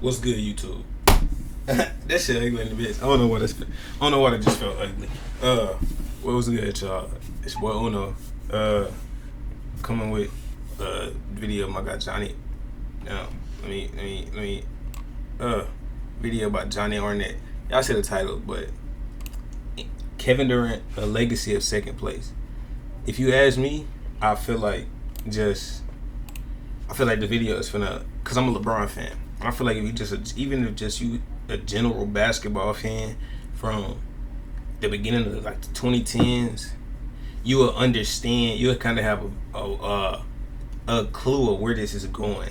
What's good, YouTube? That shit ugly in the bitch. I don't know what it just felt ugly. What was good, y'all? It's boy Uno. Coming with video of my guy Johnny. Let me. Video about Johnny Arnett. Y'all see the title, but Kevin Durant, a legacy of second place. If you ask me, I feel like the video is finna, cause I'm a LeBron fan. I feel like if you a general basketball fan from the beginning of like the 2010s, you will understand. You'll kind of have a clue of where this is going.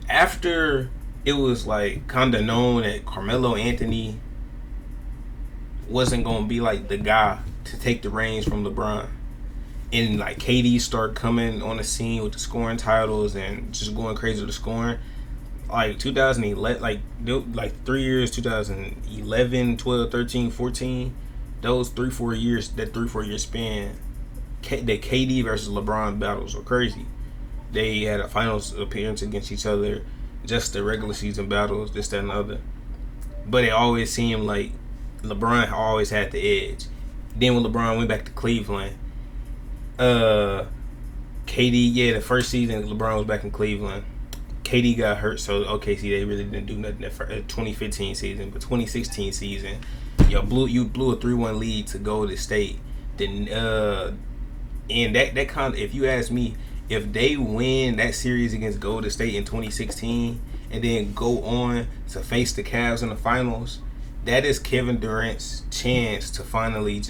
After it was like kind of known that Carmelo Anthony wasn't gonna be like the guy to take the reins from LeBron, and like KD start coming on the scene with the scoring titles and just going crazy with the scoring. Like 2011, like 3 years, 2011, 12, 13, 14, those 3-4 years, that 3-4 year span, the KD versus LeBron battles were crazy. They had a finals appearance against each other, just the regular season battles, this, that, and the other. But it always seemed like LeBron always had the edge. Then when LeBron went back to Cleveland, KD, the first season LeBron was back in Cleveland, KD got hurt, so OKC they really didn't do nothing that 2015 season. But 2016 season, you blew a 3-1 lead to Golden State. Then and that kind of, if you ask me, if they win that series against Golden State in 2016 and then go on to face the Cavs in the finals, that is Kevin Durant's chance to finally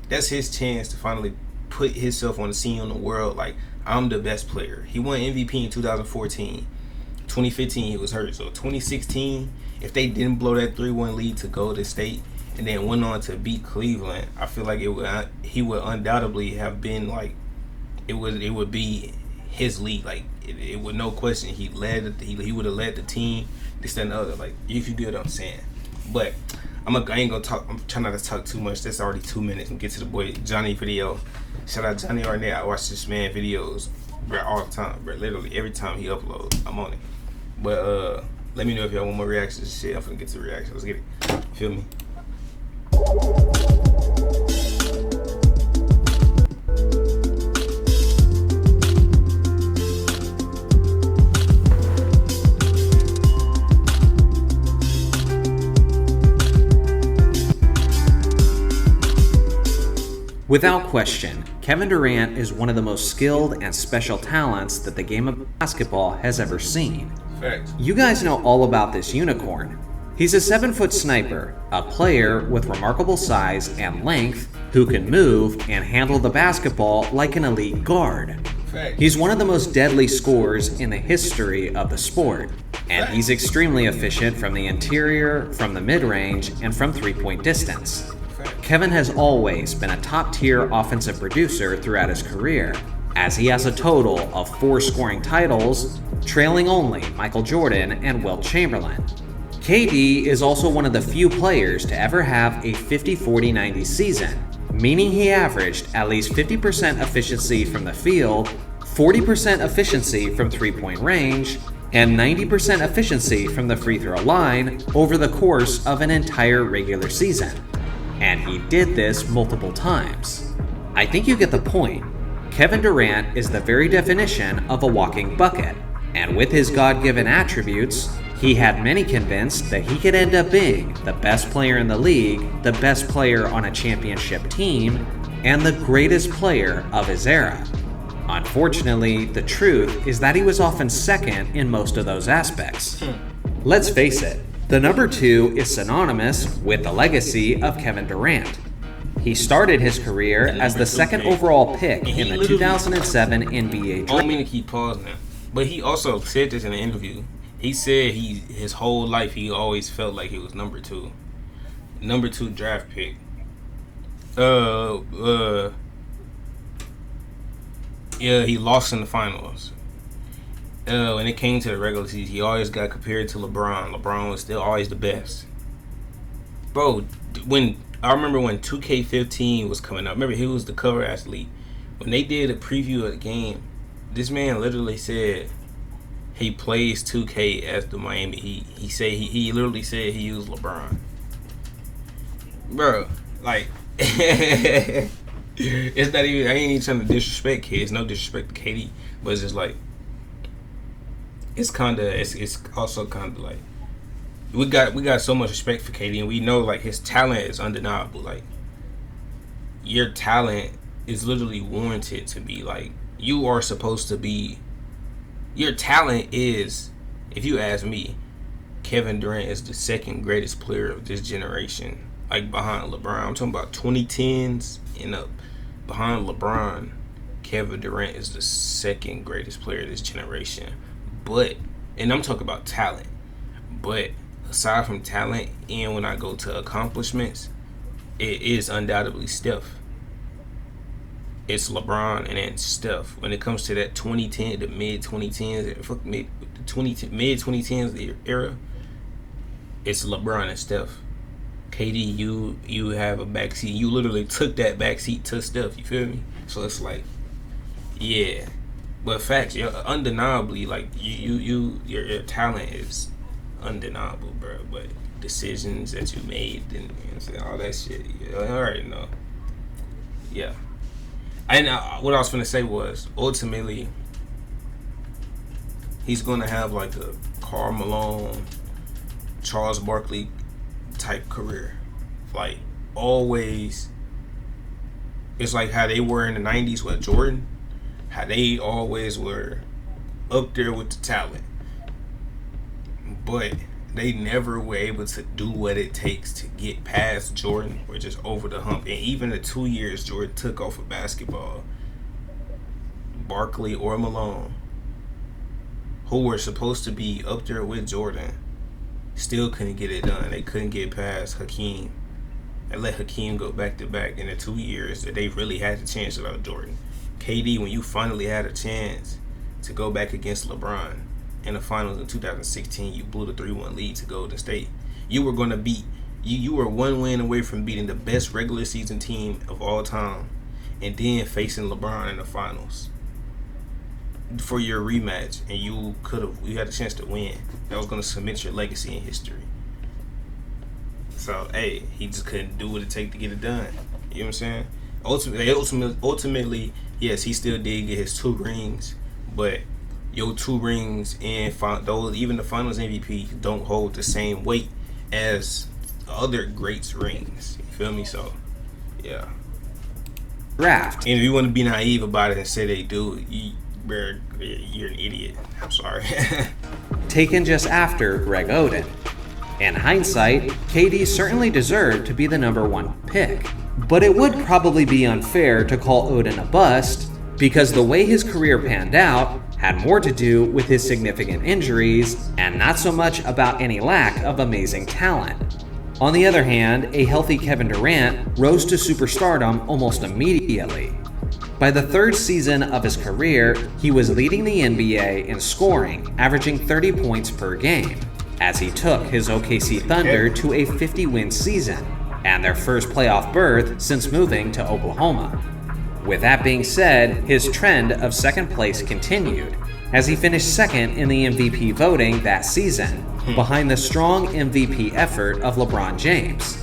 that's his chance to finally put himself on the scene in the world. Like, I'm the best player. He won MVP in 2014. 2015 he was hurt. So 2016, if they didn't blow that 3-1 lead to Golden State and then went on to beat Cleveland, I feel like he would undoubtedly have been like, it would be his league. Like, it would, no question, he would have led the team, this, that, and the other. Like, if you get what I'm saying. But I ain't gonna talk. I'm trying not to talk too much. That's already 2 minutes. And get to the boy Johnny video. Shout out Johnny Arnett. I watch this man videos, bro, all the time, bro. Literally every time he uploads, I'm on it. But let me know if y'all want more reactions and shit. I'm finna get to the reactions. Let's get it. Feel me? Without question, Kevin Durant is one of the most skilled and special talents that the game of basketball has ever seen. Facts. You guys know all about this unicorn. He's a 7-foot sniper, a player with remarkable size and length who can move and handle the basketball like an elite guard. Facts. He's one of the most deadly scorers in the history of the sport, and he's extremely efficient from the interior, from the mid-range, and from three-point distance. Kevin has always been a top-tier offensive producer throughout his career, as he has a total of 4 scoring titles, trailing only Michael Jordan and Wilt Chamberlain. KD is also one of the few players to ever have a 50-40-90 season, meaning he averaged at least 50% efficiency from the field, 40% efficiency from three-point range, and 90% efficiency from the free throw line over the course of an entire regular season. And he did this multiple times. I think you get the point. Kevin Durant is the very definition of a walking bucket, and with his God-given attributes, he had many convinced that he could end up being the best player in the league, the best player on a championship team, and the greatest player of his era. Unfortunately, the truth is that he was often second in most of those aspects. Let's face it, the number 2 is synonymous with the legacy of Kevin Durant. He started his career as the second overall pick in the 2007 NBA draft. I don't mean to keep pausing, but he also said this in an interview. He said his whole life he always felt like he was number 2 draft pick. Yeah, he lost in the finals. When it came to the regular season, he always got compared to LeBron. LeBron was still always the best. Bro, I remember when 2K15 was coming out. Remember, he was the cover athlete. When they did a preview of the game, this man literally said he plays 2K as the Miami Heat. He literally said he used LeBron. Bro, like it's not even. I ain't even trying to disrespect kids. No disrespect to KD, but it's just like it's also kind of like we got so much respect for KD, and we know like his talent is undeniable. Like your talent is literally warranted to be like you are supposed to be. Your talent is, if you ask me, Kevin Durant is the second greatest player of this generation. Like behind LeBron, I'm talking about 2010s and up. Behind LeBron, Kevin Durant is the second greatest player of this generation. But, and I'm talking about talent. But aside from talent, and when I go to accomplishments, it is undoubtedly Steph. It's LeBron and then Steph. When it comes to that 2010, the mid 2010s, mid 2010s era, it's LeBron and Steph. KD, you have a backseat. You literally took that backseat to Steph. You feel me? So it's like, yeah. But facts, undeniably, like your talent is undeniable, bro. But decisions that you made and you know what I'm saying, all that shit, I already know. Yeah. And what I was gonna say was, ultimately, he's gonna have like a Karl Malone, Charles Barkley type career. Like always, it's like how they were in the 90s with Jordan. How they always were up there with the talent, but they never were able to do what it takes to get past Jordan or just over the hump. And even the 2 years Jordan took off of basketball, Barkley or Malone, who were supposed to be up there with Jordan, still couldn't get it done. They couldn't get past Hakeem. They let Hakeem go back to back in the 2 years that they really had the chance without Jordan. KD, when you finally had a chance to go back against LeBron in the finals in 2016, you blew the 3-1 lead to Golden State. You were going to beat, you were one win away from beating the best regular season team of all time and then facing LeBron in the finals for your rematch, and you had a chance to win. That was going to cement your legacy in history. So, hey, he just couldn't do what it takes to get it done. You know what I'm saying? Ultimately, yes, he still did get his 2 rings, but your 2 rings and those, even the Finals MVP, don't hold the same weight as other greats' rings. You feel me? So, yeah. Draft. And if you want to be naive about it and say they do, you're an idiot. I'm sorry. Taken just after Greg Oden. In hindsight, KD certainly deserved to be the number 1 pick. But it would probably be unfair to call Oden a bust, because the way his career panned out had more to do with his significant injuries and not so much about any lack of amazing talent. On the other hand, a healthy Kevin Durant rose to superstardom almost immediately. By the 3rd season of his career, he was leading the NBA in scoring, averaging 30 points per game, as he took his OKC Thunder to a 50-win season and their first playoff berth since moving to Oklahoma. With that being said, his trend of second place continued, as he finished second in the MVP voting that season, behind the strong MVP effort of LeBron James.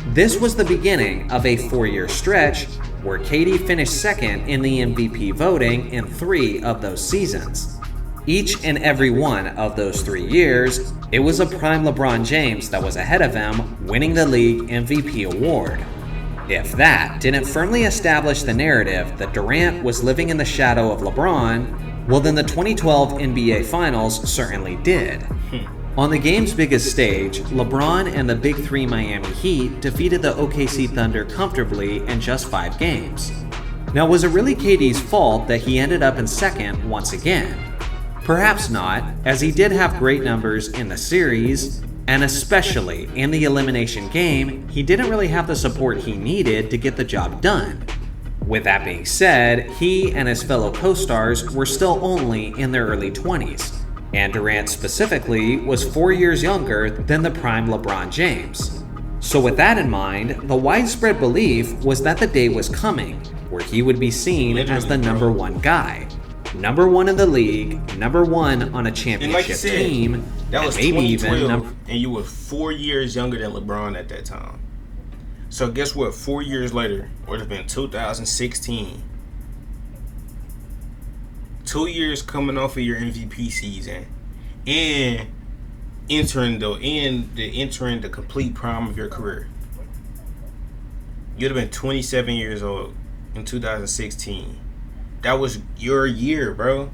This was the beginning of a 4-year stretch where KD finished second in the MVP voting in 3 of those seasons. Each and every one of those 3 years, it was a prime LeBron James that was ahead of him, winning the league MVP award. If that didn't firmly establish the narrative that Durant was living in the shadow of LeBron, well then the 2012 NBA Finals certainly did. On the game's biggest stage, LeBron and the Big Three Miami Heat defeated the OKC Thunder comfortably in just 5 games. Now, was it really KD's fault that he ended up in second once again? Perhaps not, as he did have great numbers in the series, and especially in the elimination game, he didn't really have the support he needed to get the job done. With that being said, he and his fellow co-stars were still only in their early 20s, and Durant specifically was 4 years younger than the prime LeBron James. So with that in mind, the widespread belief was that the day was coming where he would be seen as the number 1 guy. number 1 in the league, number 1 on a And championship like you said, team, that and was maybe even 2012, and you were 4 years younger than LeBron at that time. So guess what? 4 years later, would have been 2016. 2 years coming off of your MVP season, and entering the complete prime of your career. You'd have been 27 years old in 2016. That was your year, bro.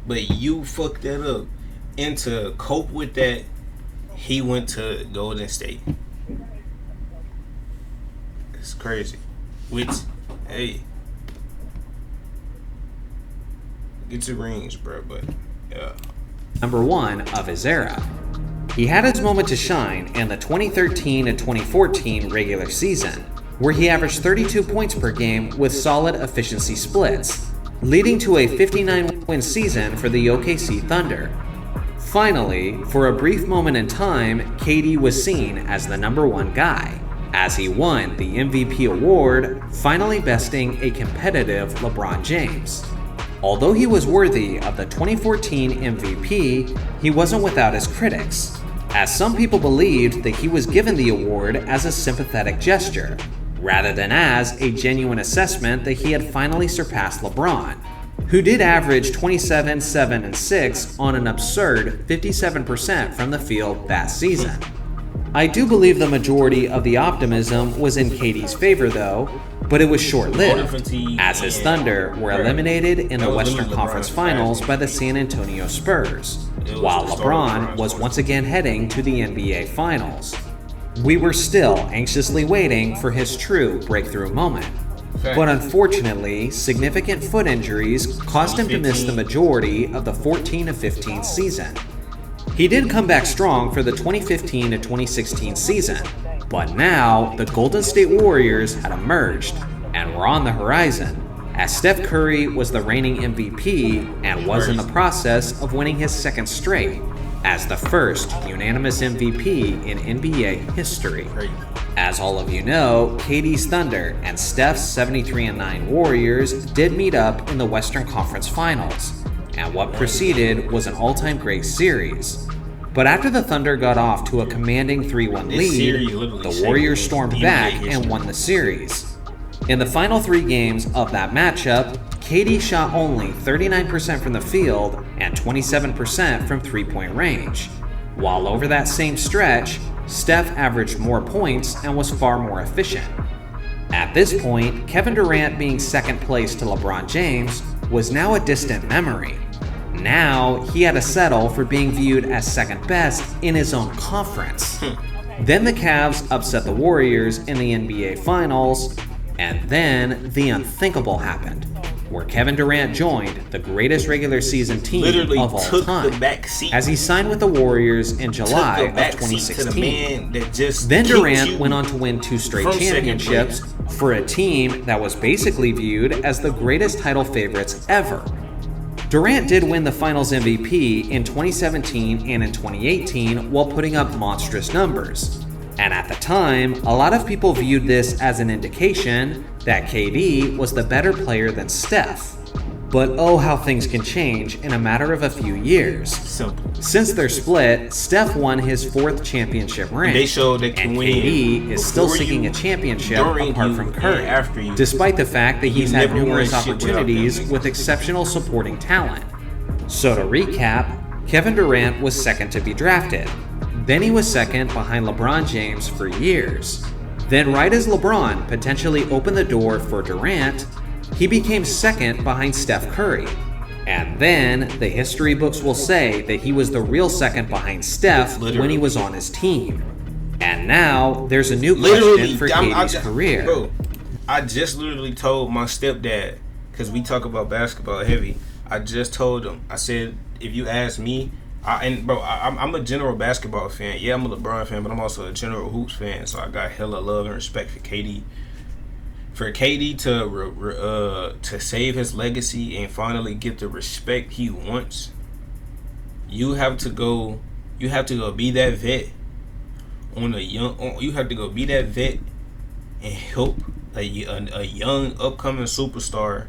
But you fucked that up. And to cope with that, he went to Golden State. It's crazy. Which, hey, get your rings, bro. But yeah, number 1 of his era. He had his moment to shine in the 2013 and 2014 regular season, where he averaged 32 points per game with solid efficiency splits, leading to a 59-win season for the OKC Thunder. Finally, for a brief moment in time, KD was seen as the number 1 guy, as he won the MVP award, finally besting a competitive LeBron James. Although he was worthy of the 2014 MVP, he wasn't without his critics, as some people believed that he was given the award as a sympathetic gesture, rather than as a genuine assessment that he had finally surpassed LeBron, who did average 27, 7, and 6 on an absurd 57% from the field that season. I do believe the majority of the optimism was in KD's favor though, but it was short-lived, as his Thunder were eliminated in the Western Conference Finals by the San Antonio Spurs, while LeBron was once again heading to the NBA Finals. We were still anxiously waiting for his true breakthrough moment, but unfortunately, significant foot injuries caused him to miss the majority of the 14-15 season. He did come back strong for the 2015 to 2016 season, but now the Golden State Warriors had emerged and were on the horizon, as Steph Curry was the reigning MVP and was in the process of winning his second straight as the first unanimous MVP in NBA history. As all of you know, KD's Thunder and Steph's 73-9 Warriors did meet up in the Western Conference Finals, and what preceded was an all-time great series. But after the Thunder got off to a commanding 3-1 lead, the Warriors stormed back and won the series. In the final 3 games of that matchup, KD shot only 39% from the field and 27% from three-point range, while over that same stretch, Steph averaged more points and was far more efficient. At this point, Kevin Durant being second place to LeBron James was now a distant memory. Now, he had to settle for being viewed as second best in his own conference. Then the Cavs upset the Warriors in the NBA Finals, and then the unthinkable happened, where Kevin Durant joined the greatest regular season team of all time, as he signed with the Warriors in July of 2016. Then Durant went on to win 2 straight championships for a team that was basically viewed as the greatest title favorites ever. Durant did win the Finals MVP in 2017 and in 2018 while putting up monstrous numbers. And at the time, a lot of people viewed this as an indication that KD was the better player than Steph. But oh how things can change in a matter of a few years. Simple. Since their split, Steph won his 4th championship ring, They showed they can and win KD is still before seeking you, a championship during apart you, from and Curry, after you. despite the fact that he's had never won numerous shit without them opportunities niggas. with exceptional supporting talent. So to recap, Kevin Durant was second to be drafted. Then he was second behind LeBron James for years. Then right as LeBron potentially opened the door for Durant, he became second behind Steph Curry. And then the history books will say that he was the real second behind Steph when he was on his team. And now there's a new question for KD's career. Bro, I just literally told my stepdad, because we talk about basketball heavy, I just told him, I said, if you ask me, I'm a general basketball fan. Yeah, I'm a LeBron fan, but I'm also a general hoops fan. So I got hella love and respect for KD. For KD to save his legacy and finally get the respect he wants, you have to go be that vet you have to go be that vet and help a young upcoming superstar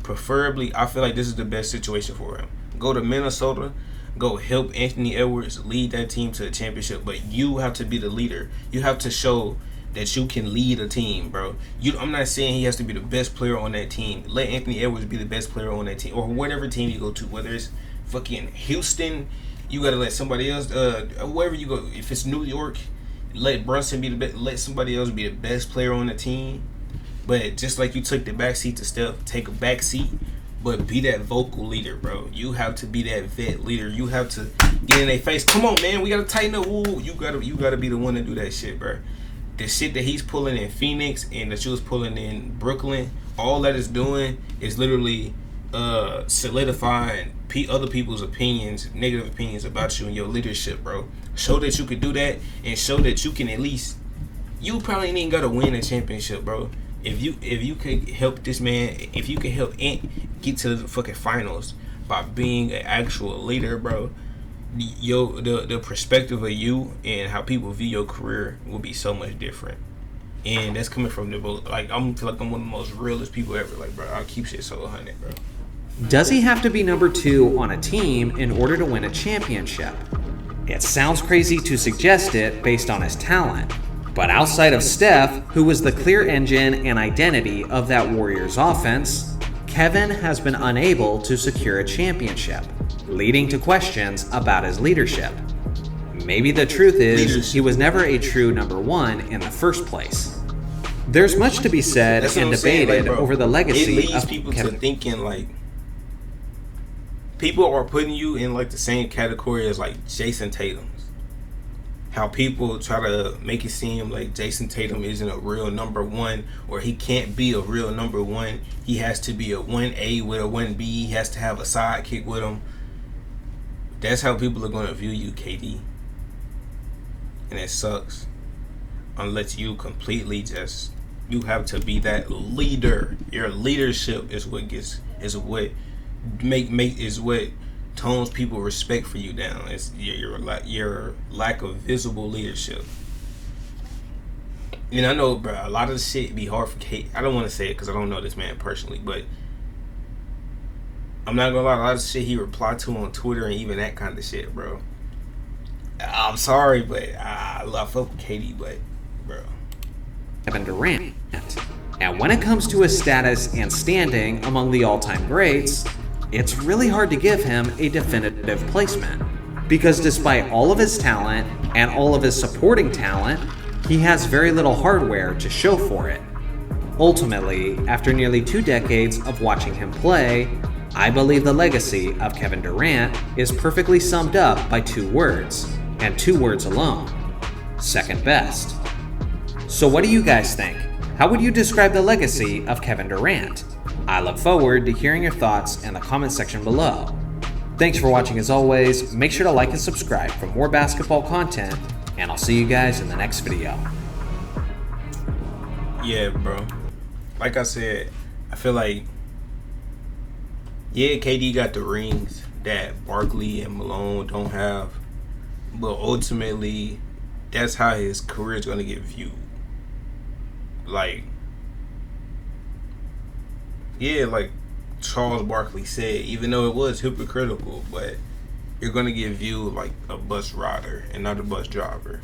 preferably, I feel like this is the best situation for him. Go to Minnesota, go help Anthony Edwards lead that team to a championship, but you have to be the leader. You have to show that you can lead a team, bro. I'm not saying he has to be the best player on that team. Let Anthony Edwards be the best player on that team, or whatever team you go to, whether it's fucking Houston, you gotta let somebody else, wherever you go. If it's New York, let Brunson be the best. Let somebody else be the best player on the team. But just like you took the backseat to Steph, take a backseat, but be that vocal leader, bro. You have to be that vet leader. You have to get in their face. Come on, man, we gotta tighten up. Ooh, you gotta be the one to do that shit, bro. The shit that he's pulling in Phoenix and that you was pulling in Brooklyn, all that is doing is literally solidifying other people's opinions, negative opinions about you and your leadership, bro. Show that you could do that, and show that you can at least. You probably ain't even gotta win a championship, bro. If you could help this man, if you could help Ant get to the fucking finals by being an actual leader, bro, the perspective of you and how people view your career will be so much different. And that's coming from the like, I feel like I'm one of the most realest people ever. Like, bro, I'll keep shit so 100, bro. Does he have to be number 2 on a team in order to win a championship? It sounds crazy to suggest it based on his talent. But outside of Steph, who was the clear engine and identity of that Warriors offense, Kevin has been unable to secure a championship, leading to questions about his leadership. Maybe the truth is he was never a true number 1 in the first place. There's much to be said and debated over the legacy it leads of people Kevin. to thinking like people are putting you in like the same category as like Jason Tatum. How people try to make it seem like Jason Tatum isn't a real number 1, or he can't be a real number 1. He has to be a 1A with a 1B. He has to have a sidekick with him. That's how people are going to view you, KD. And it sucks. Unless you completely just, you have to be that leader. Your leadership is what tones people respect for you down. It's your lack of visible leadership. And I know, bro, a lot of the shit be hard for Kate. I don't want to say it because I don't know this man personally, but I'm not gonna lie, a lot of shit he replied to on Twitter and even that kind of shit, bro. I'm sorry, but I fuck with Katie, but bro, Kevin Durant. And when it comes to his status and standing among the all-time greats, it's really hard to give him a definitive placement, because despite all of his talent and all of his supporting talent, he has very little hardware to show for it. Ultimately, after nearly 2 decades of watching him play, I believe the legacy of Kevin Durant is perfectly summed up by 2 words, and 2 words alone: second best. So what do you guys think? How would you describe the legacy of Kevin Durant? I look forward to hearing your thoughts in the comment section below. Thanks for watching as always. Make sure to like and subscribe for more basketball content, and I'll see you guys in the next video. Yeah, bro. Like I said, I feel like, yeah, KD got the rings that Barkley and Malone don't have, but ultimately, that's how his career is going to get viewed. Like, yeah, like Charles Barkley said, even though it was hypocritical, but you're going to get viewed like a bus rider and not a bus driver.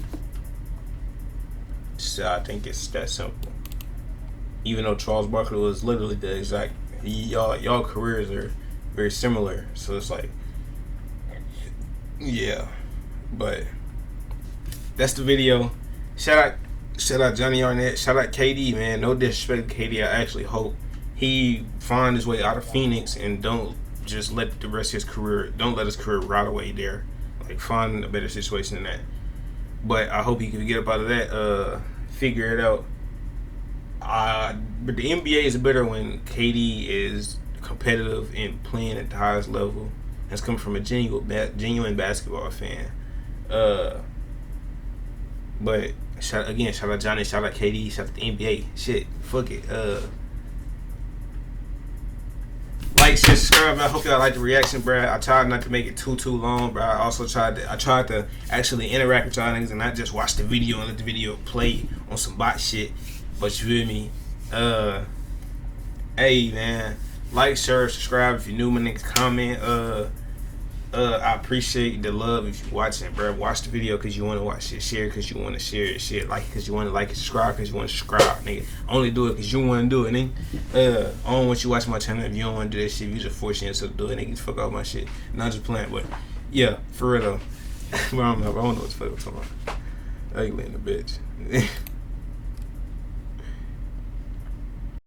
So I think it's that simple. Even though Charles Barkley was literally the exact, y'all careers are very similar. So it's like, yeah. But that's the video. Shout out Johnny Arnett. Shout out KD, man. No disrespect to KD. I actually hope he find his way out of Phoenix and don't just let the rest of his career, don't let his career rot away there. Like, find a better situation than that. But I hope he can get up out of that, figure it out. But the NBA is better when KD is competitive and playing at the highest level. That's coming from a genuine basketball fan. But shout out Johnny, shout out KD, shout out the NBA. Shit, fuck it. Like, share, subscribe. I hope y'all like the reaction, bro. I tried not to make it too long, bro. I tried to actually interact with y'all niggas and not just watch the video and let the video play on some bot shit. But you feel me? Hey, man, Like, share, subscribe if you're new, my nigga. Comment. I appreciate the love if you're watching, bro. Watch the video because you want to watch it. Share because you want to share it. Shit, like because you want to like it. Subscribe because you want to subscribe, nigga. Only do it because you want to do it, nigga. I don't want you watching my channel if you don't want to do that shit. You just force yourself to do it, nigga. Fuck off my shit. Not just playing, but yeah, for real though. I don't know what the fuck I'm talking about. Ugly in the bitch.